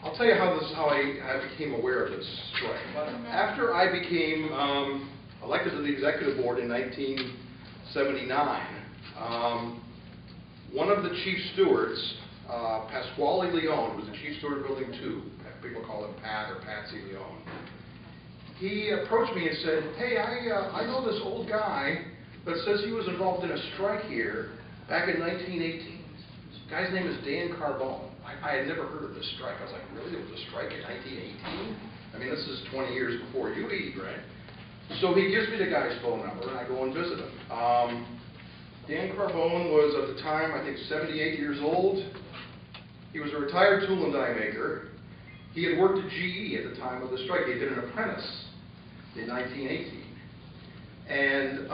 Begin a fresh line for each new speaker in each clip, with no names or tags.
I'll tell you how I became aware of this strike. After I became elected to the executive board in 1979, one of the chief stewards, Pasquale Leone, was the chief steward of Building 2. People call him Pat or Patsy Leone. He approached me and said, "Hey, I know this old guy that says he was involved in a strike here back in 1918. This guy's name is Dan Carbone." I had never heard of this strike. I was like, really? There was a strike in 1918? I mean, this is 20 years before you eat, right? So he gives me the guy's phone number, and I go and visit him. Dan Carbone was, at the time, I think 78 years old. He was a retired tool and die maker. He had worked at GE at the time of the strike. He did an apprentice in 1918. And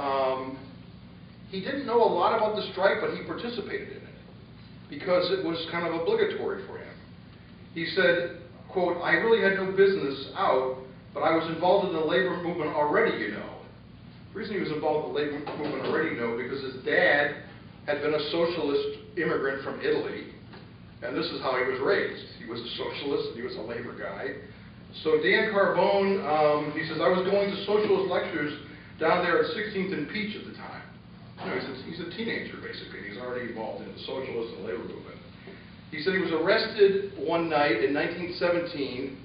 he didn't know a lot about the strike, but he participated in it because it was kind of obligatory for him. He said, quote, "I really had no business out, but I was involved in the labor movement already, you know." The reason he was involved in the labor movement already, you know, because his dad had been a socialist immigrant from Italy, and this is how he was raised. He was a socialist and he was a labor guy. So Dan Carbone, he says, "I was going to socialist lectures down there at 16th and Peach at the time." You know, he's a teenager, basically. He's already involved in the socialist and labor movement. He said he was arrested one night in 1917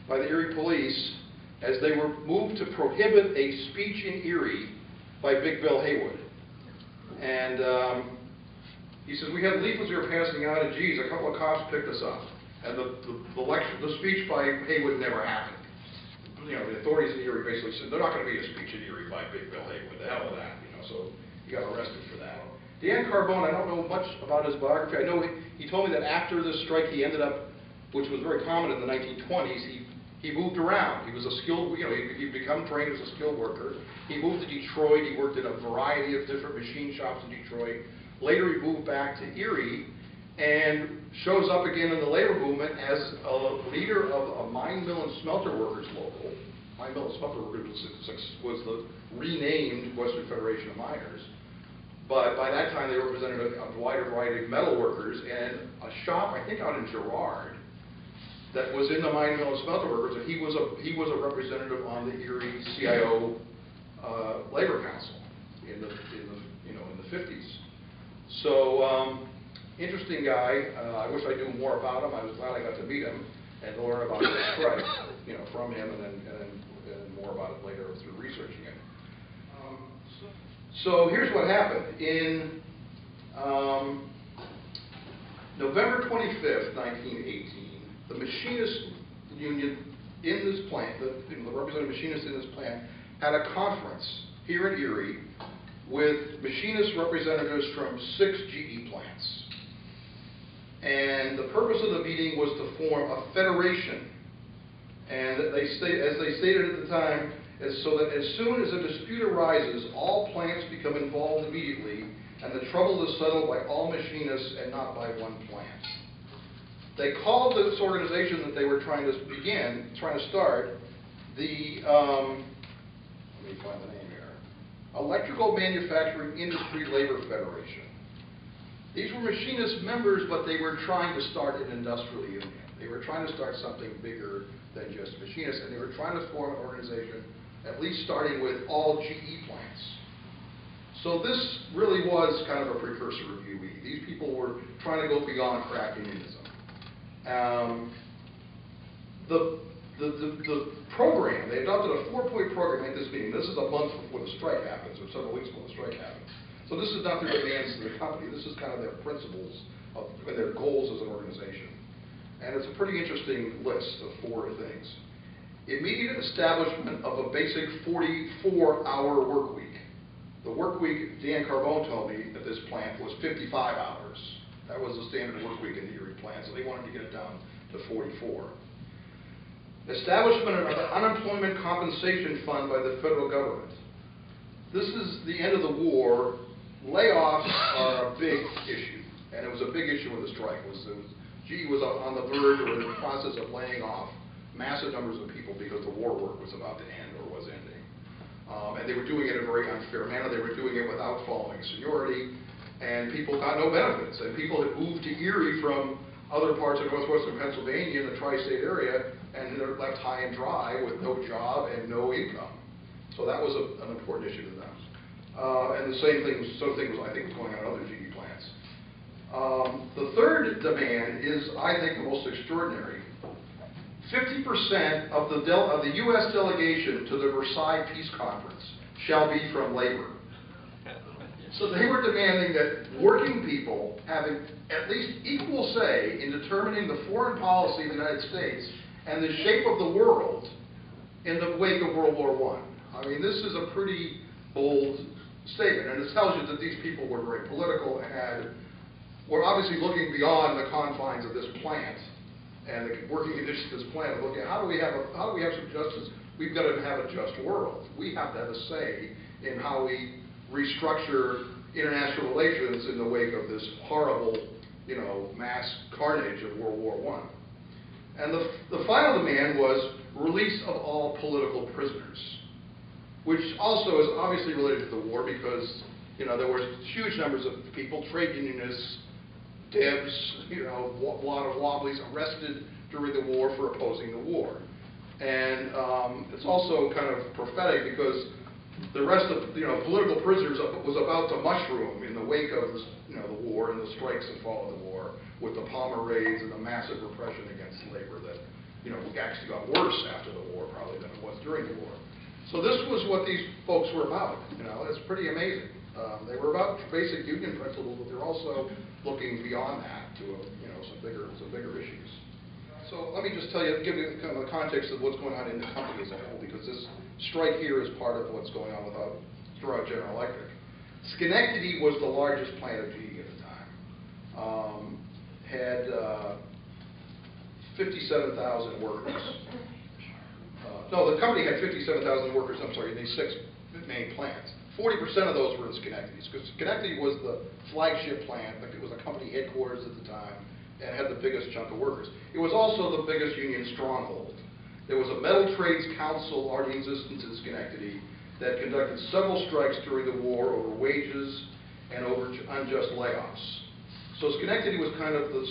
by the Erie police as they were moved to prohibit a speech in Erie by Big Bill Haywood. And he says, "We had leaflets we were passing out, and geez, a couple of cops picked us up. And the speech by Haywood never happened. You know, the authorities in Erie basically said, they're not going to be a speech in Erie by Big Bill Haywood. The hell with that, you know, so he got arrested for that." Dan Carbone, I don't know much about his biography. I know he told me that after the strike he ended up, which was very common in the 1920s, he moved around. He was a skilled, you know, he'd become trained as a skilled worker. He moved to Detroit. He worked in a variety of different machine shops in Detroit. Later he moved back to Erie and shows up again in the labor movement as a leader of a mine, mill, and smelter workers local. Mine, mill, and smelter workers was the renamed Western Federation of Miners. But by that time they represented a wider variety of metal workers, and a shop, I think out in Girard, that was in the mine, mill, and smelter workers, and he was a representative on the Erie CIO Labor Council in the 50s. So interesting guy. I wish I knew more about him. I was glad I got to meet him and learn about the strike, you know, from him, and then more about it later through researching it. So here's what happened. In November 25th, 1918, the machinist union in this plant, the representative machinists in this plant, had a conference here in Erie with machinist representatives from 6 GE plants. And the purpose of the meeting was to form a federation. And as they stated at the time, so that as soon as a dispute arises, all plants become involved immediately, and the trouble is settled by all machinists and not by one plant. They called this organization that they were trying to start, the, let me find the name here, Electrical Manufacturing Industry Labor Federation. These were machinist members, but they were trying to start an industrial union. They were trying to start something bigger than just machinists, and they were trying to form an organization, at least starting with all GE plants. So this really was kind of a precursor of UE. These people were trying to go beyond craft unionism. The program, they adopted a 4-point program at this meeting. This is a month before the strike happens, or several weeks before the strike happens. So this is not their demands to the company. This is kind of their principles and their goals as an organization. And it's a pretty interesting list of 4 things. Immediate establishment of a basic 44-hour work week. The work week, Dan Carbone told me, at this plant was 55 hours. That was the standard work week in the Erie plant, so they wanted to get it down to 44. Establishment of an unemployment compensation fund by the federal government. This is the end of the war. Layoffs are a big issue, and it was a big issue with the strike. GE was on the verge or in the process of laying off massive numbers of people because the war work was about to end or was ending. And they were doing it in a very unfair manner. They were doing it without following seniority, and people got no benefits. And people had moved to Erie from other parts of northwestern Pennsylvania in the tri-state area, and they're left high and dry with no job and no income. So that was an important issue to them. And the same thing was, I think, was going on in other GE plants. The third demand is, I think, the most extraordinary. 50% of the U.S. delegation to the Versailles Peace Conference shall be from labor. So they were demanding that working people have at least equal say in determining the foreign policy of the United States and the shape of the world in the wake of World War I. I mean, this is a pretty bold statement, and it tells you that these people were very political and were obviously looking beyond the confines of this plant and the working conditions of this plant, and looking at how do we have some justice? We've got to have a just world. We have to have a say in how we restructure international relations in the wake of this horrible, mass carnage of World War I. And the final demand was release of all political prisoners, which also is obviously related to the war because, there were huge numbers of people, trade unionists, Debs, a lot of wobblies arrested during the war for opposing the war. And it's also kind of prophetic because the rest of, political prisoners was about to mushroom in the wake of this, the war and the strikes that followed the war, with the Palmer raids and the massive repression against labor that, actually got worse after the war probably than it was during the war. So this was what these folks were about. It's pretty amazing. They were about basic union principles, but they're also looking beyond that to some bigger issues. So let me just give you kind of the context of what's going on in the company as a whole, because this strike here is part of what's going on throughout General Electric. Schenectady was the largest plant of GE at the time. Had 57,000 workers. No, the company had 57,000 workers, in these 6 main plants. 40% of those were in Schenectady, because Schenectady was the flagship plant. It was a company headquarters at the time, and had the biggest chunk of workers. It was also the biggest union stronghold. There was a Metal Trades Council already in existence in Schenectady that conducted several strikes during the war over wages and over unjust layoffs. So Schenectady was kind of the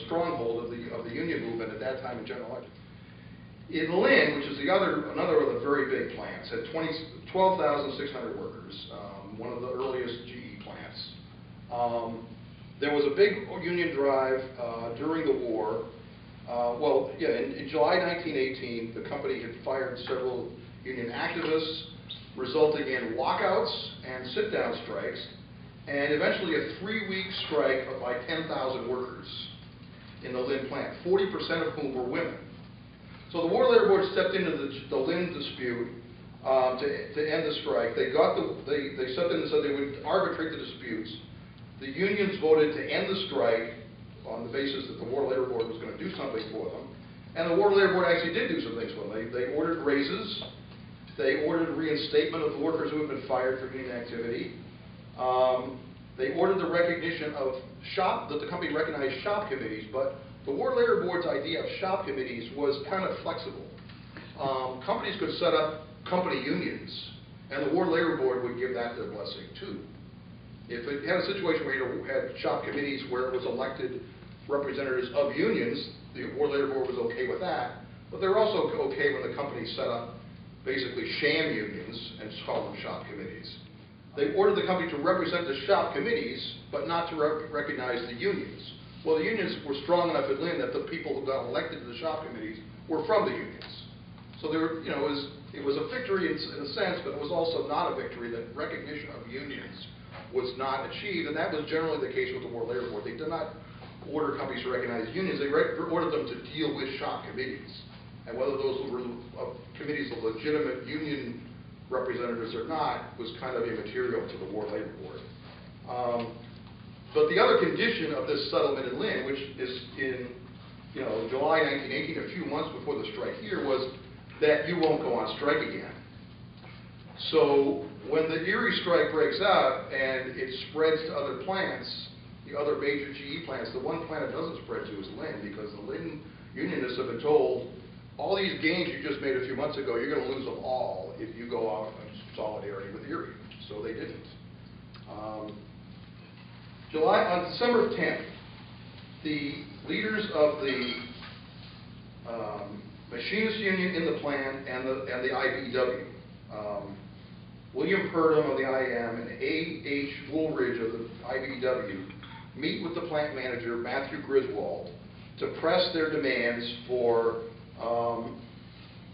stronghold of the union movement at that time in General Electric. In Lynn, which is another of the very big plants, had 12,600 workers, one of the earliest GE plants. There was a big union drive during the war. In July 1918, the company had fired several union activists, resulting in walkouts and sit-down strikes, and eventually a 3-week strike by 10,000 workers in the Lynn plant, 40% of whom were women. So the War Labor Board stepped into the Lynn dispute to end the strike. They stepped in and said they would arbitrate the disputes. The unions voted to end the strike on the basis that the War Labor Board was going to do something for them. And the War Labor Board actually did do some things for them. They ordered raises. They ordered reinstatement of the workers who had been fired for union activity. They ordered the recognition of that the company recognized shop committees, but the War Labor Board's idea of shop committees was kind of flexible. Companies could set up company unions, and the War Labor Board would give that their blessing too. If it had a situation where you had shop committees where it was elected representatives of unions, the War Labor Board was okay with that, but they were also okay when the company set up basically sham unions and called them shop committees. They ordered the company to represent the shop committees, but not to recognize the unions. Well, the unions were strong enough at Lynn that the people who got elected to the shop committees were from the unions. So there, it was a victory in a sense, but it was also not a victory. That recognition of unions was not achieved, and that was generally the case with the War Labor Board. They did not order companies to recognize unions. They ordered them to deal with shop committees, and whether those were committees of legitimate union representatives or not was kind of immaterial to the War Labor Board. But the other condition of this settlement in Lynn, which is in July 1918, a few months before the strike here, was that you won't go on strike again. So when the Erie strike breaks out and it spreads to other plants, the other major GE plants, the one plant it doesn't spread to is Lynn, because the Lynn unionists have been told, all these gains you just made a few months ago, you're going to lose them all if you go out in solidarity with Erie. So they didn't. On December 10th, the leaders of the Machinists Union in the plant and the IBEW. William Purdom of the IM and A.H. Woolridge of the IBEW meet with the plant manager, Matthew Griswold, to press their demands for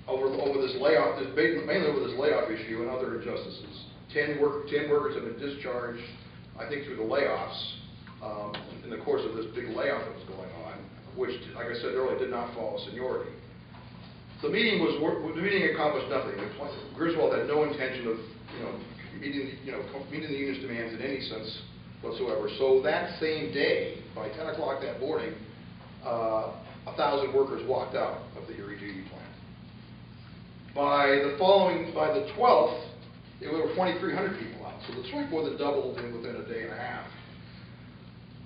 over this layoff, mainly over this layoff issue and other injustices. 10 workers have been discharged, I think, through the layoffs in the course of this big layoff that was going on, which, like I said earlier, did not follow seniority. The meeting accomplished nothing. Griswold had no intention of, meeting the union's demands in any sense whatsoever. So that same day, by 10 o'clock that morning, 1,000 workers walked out of the Erie GE plant. By the 12th, there were 2,300 people out. So the strike more than doubled within a day and a half.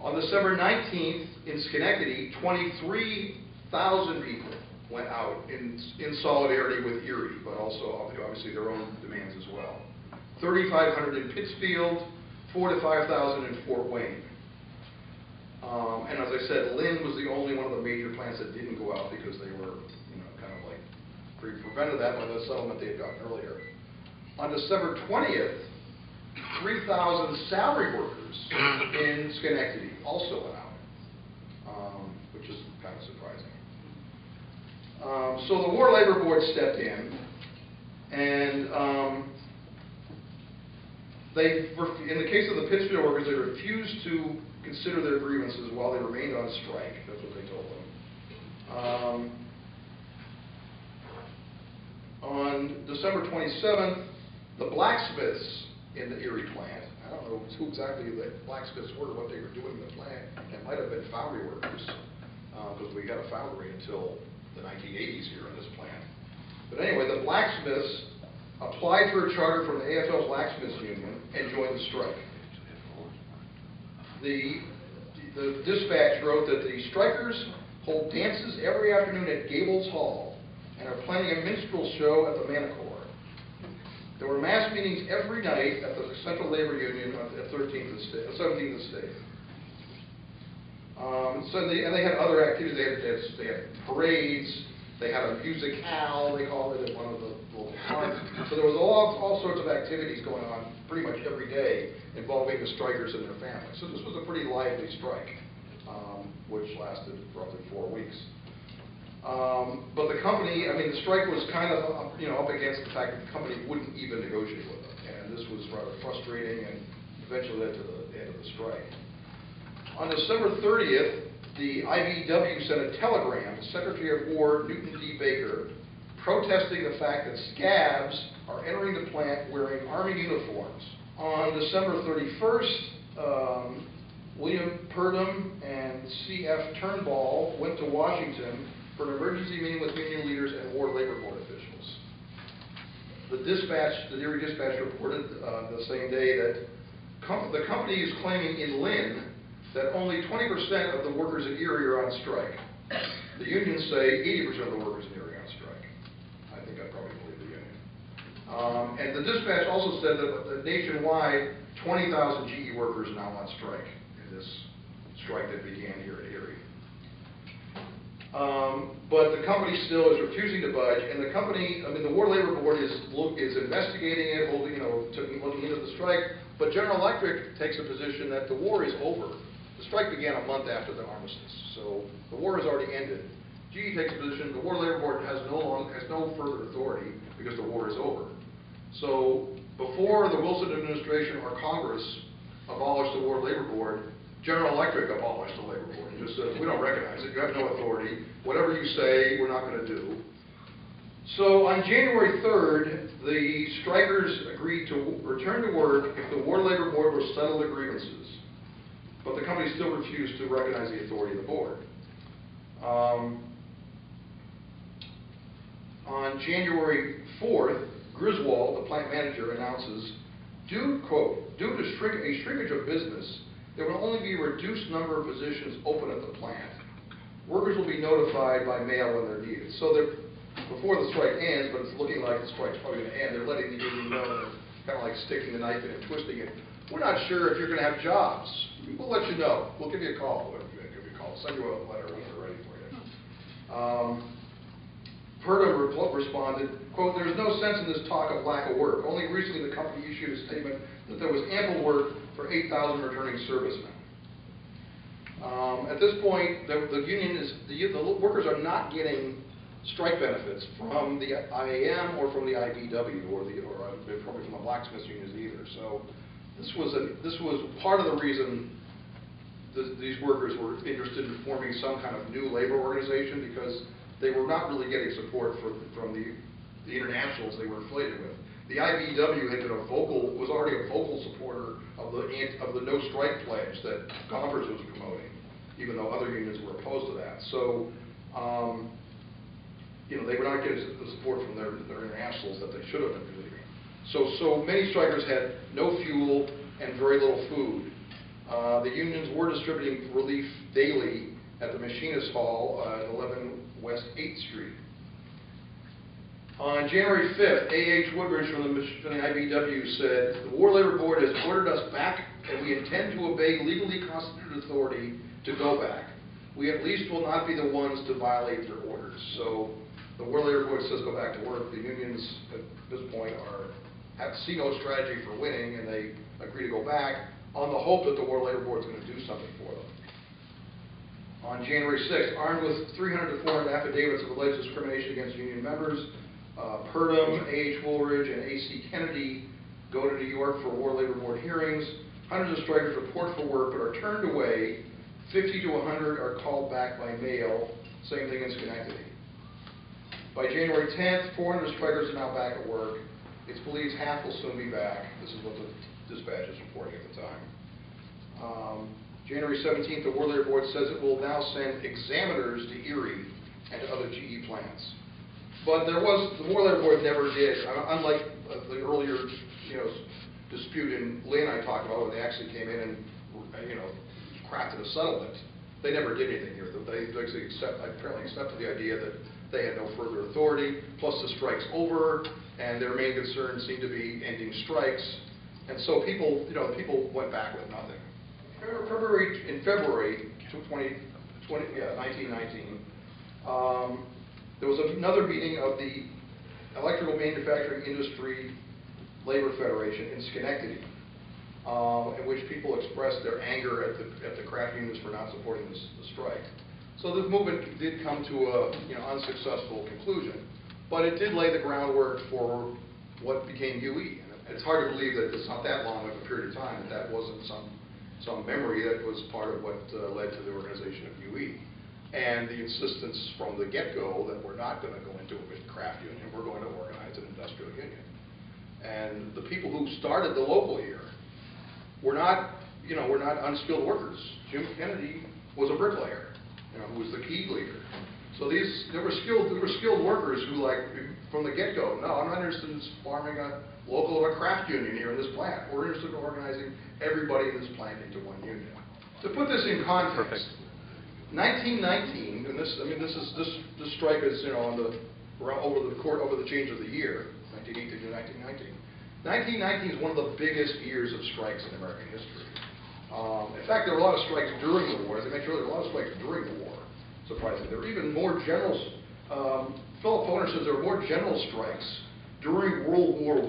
On December 19th in Schenectady, 23,000 people went out in solidarity with Erie, but also obviously their own demands as well. 3,500 in Pittsfield, 4,000 to 5,000 in Fort Wayne. And as I said, Lynn was the only one of the major plants that didn't go out because they were, kind of like prevented that by the settlement they had gotten earlier. On December 20th, 3,000 salary workers in Schenectady also went out, which is kind of surprising. So the War Labor Board stepped in, and in the case of the Pittsfield workers, they refused to consider their grievances while they remained on strike. That's what they told them. On December 27th, the blacksmiths in the Erie plant, I don't know who exactly the blacksmiths were, what they were doing in the plant. It might have been foundry workers, because we had a foundry until the 1980s here in this plant. But anyway, the blacksmiths applied for a charter from the AFL Blacksmiths Union and joined the strike. The dispatch wrote that the strikers hold dances every afternoon at Gables Hall and are planning a minstrel show at the Manacor. There were mass meetings every night at the Central Labor Union at 17th and State. And they had other activities. They had parades. They had a musicale, they called it, at one of the local parks. So there was all sorts of activities going on pretty much every day involving the strikers and their families. So this was a pretty lively strike, which lasted roughly 4 weeks. But the company, the strike was kind of, up against the fact that the company wouldn't even negotiate with them. And this was rather frustrating and eventually led to the end of the strike. On December 30th, the IBEW sent a telegram to Secretary of War Newton D. Baker protesting the fact that scabs are entering the plant wearing Army uniforms. On December 31st, William Purdom and C.F. Turnbull went to Washington for an emergency meeting with union leaders and War Labor Board officials. The Erie Dispatch reported the same day that the company is claiming in Lynn that only 20% of the workers at Erie are on strike. The unions say 80% of the workers in Erie are on strike. I think I probably believe the union. And the dispatch also said that nationwide, 20,000 GE workers are now on strike in this strike that began here at Erie. But the company still is refusing to budge, and the company, the War Labor Board is investigating it, looking into the strike, but General Electric takes a position that the war is over. The strike began a month after the armistice, so the war has already ended. GE takes a position, the War Labor Board has no further authority because the war is over. So before the Wilson administration or Congress abolished the War Labor Board, General Electric abolished the labor board. It just says, we don't recognize it, you have no authority. Whatever you say, we're not going to do. So on January 3rd, the strikers agreed to return to work if the War Labor Board will settle their grievances. But the company still refused to recognize the authority of the board. On January 4th, Griswold, the plant manager, announces, due to a shrinkage of business, there will only be a reduced number of positions open at the plant. Workers will be notified by mail when they're needed. So before the strike ends, but it's looking like the strike's probably going to end, they're letting the union know, they're kind of like sticking the knife in and twisting it. We're not sure if you're going to have jobs. We'll let you know. We'll give you a call. We'll give you a call. Send you a letter. Purdom responded, quote, "There's no sense in this talk of lack of work. Only recently the company issued a statement that there was ample work for 8,000 returning servicemen." At this point, the workers are not getting strike benefits from the IAM or from the IBW or probably from the blacksmiths unions either. So this was part of the reason these workers were interested in forming some kind of new labor organization, because they were not really getting support from the internationals they were affiliated with. The IBW was already a vocal supporter of the no strike pledge that Gompers was promoting, even though other unions were opposed to that. So, they were not getting the support from their internationals that they should have been receiving. So many strikers had no fuel and very little food. The unions were distributing relief daily at the Machinist Hall at 11 West 8th Street. On January 5th, A.H. Woodridge from the IBW said, "The War Labor Board has ordered us back, and we intend to obey legally constituted authority to go back. We at least will not be the ones to violate their orders." So the War Labor Board says go back to work. The unions at this point see no strategy for winning, and they agree to go back on the hope that the War Labor Board is going to do something for them. On January 6th, armed with 300 to 400 affidavits of alleged discrimination against union members, Purdom, A.H. Woolridge, and A.C. Kennedy go to New York for War Labor Board hearings. Hundreds of strikers report for work but are turned away. 50 to 100 are called back by mail. Same thing in Schenectady. By January 10th, 400 strikers are now back at work. It's believed half will soon be back. This is what the dispatch is reporting at the time. January 17th, the War Labor Board says it will now send examiners to Erie and to other GE plants. But the War Labor Board never did, unlike the earlier, dispute Lee and I talked about, when they actually came in and, crafted a settlement. They never did anything here. They apparently accepted the idea that they had no further authority, plus the strike's over, and their main concern seemed to be ending strikes. And so people went back with nothing. In February 1919, there was another meeting of the Electrical Manufacturing Industry Labor Federation in Schenectady, in which people expressed their anger at the craft unions for not supporting the strike. So this movement did come to a unsuccessful conclusion, but it did lay the groundwork for what became UE. And it's hard to believe that it's not that long of a period of time that wasn't some memory that was part of what led to the organization of UE. And the insistence from the get-go that we're not going to go into a craft union, we're going to organize an industrial union. And the people who started the local here were not unskilled workers. Jim Kennedy was a bricklayer, who was the key leader. So there were skilled workers who, from the get-go, no, I'm not interested in forming a local or a craft union here in this plant. We're interested in organizing everybody in this plant into one union. To put this in context, 1919, and this strike is over the change of the year, 1918 to 1919. 1919 is one of the biggest years of strikes in American history. In fact, there were a lot of strikes during the war. As I mentioned earlier, there were a lot of strikes during the war, surprisingly. There were even more general, Philip Foner says there were more general strikes during World War I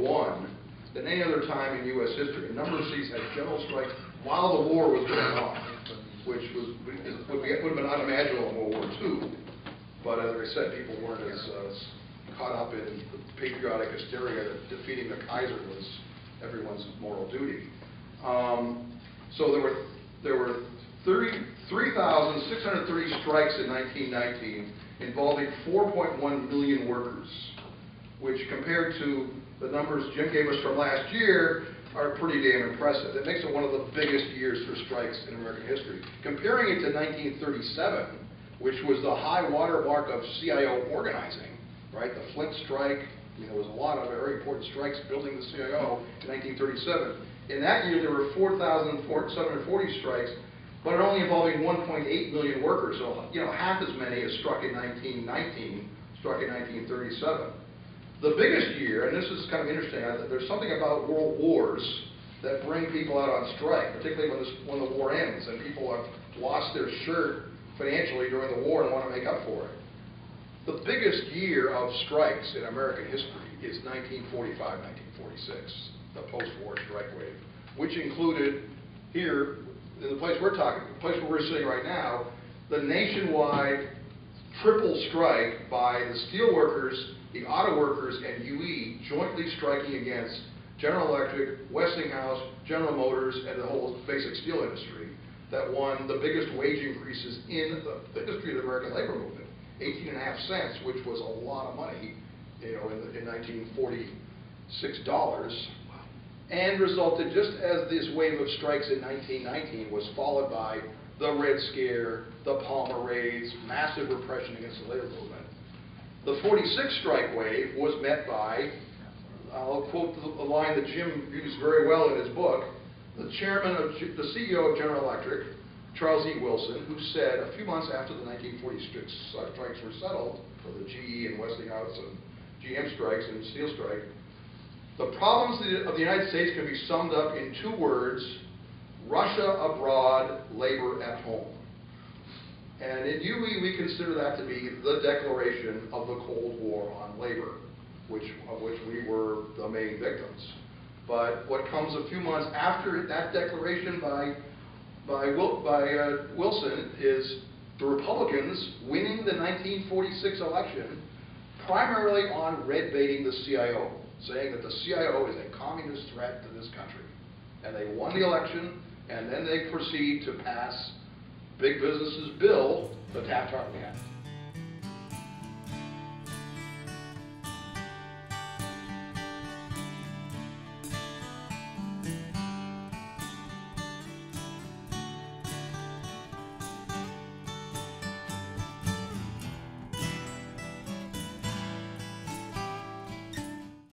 than any other time in U.S. history. A number of cities had general strikes while the war was going on, which would have been unimaginable in World War II. But as I said, people weren't as caught up in the patriotic hysteria that defeating the Kaiser was everyone's moral duty. So there were 3,630 strikes in 1919 involving 4.1 million workers, which compared to the numbers Jim gave us from last year are pretty damn impressive. That makes it one of the biggest years for strikes in American history. Comparing it to 1937, which was the high water mark of CIO organizing, right? The Flint strike, there was a lot of very important strikes building the CIO in 1937. In that year, there were 4,740 strikes, but only involving 1.8 million workers. So, half as many as struck in 1919, struck in 1937. The biggest year, and this is kind of interesting, there's something about world wars that bring people out on strike, particularly when the war ends and people have lost their shirt financially during the war and want to make up for it. The biggest year of strikes in American history is 1945-1946, the post-war strike wave, which included here, in the place we're talking, the place where we're sitting right now, the nationwide triple strike by the steel workers, the auto workers, and UE jointly striking against General Electric, Westinghouse, General Motors, and the whole basic steel industry that won the biggest wage increases in the history of the American labor movement. 18.5 cents, which was a lot of money, you know, in 1946 dollars, and resulted, just as this wave of strikes in 1919 was followed by the Red Scare, the Palmer Raids, massive repression against the labor movement. The 46 strike wave was met by, I'll quote a line that Jim used very well in his book, the CEO of General Electric, Charles E. Wilson, who said a few months after the 1946 strikes were settled, for the GE and Westinghouse and GM strikes and steel strike, the problems of the United States can be summed up in two words: Russia abroad, labor at home. And in UE, we consider that to be the declaration of the Cold War on labor, of which we were the main victims. But what comes a few months after that declaration by Wilson is the Republicans winning the 1946 election, primarily on red baiting the CIO, saying that the CIO is a communist threat to this country. And they won the election, and then they proceed to pass Big Business's bill, the Taft-Hartley Act.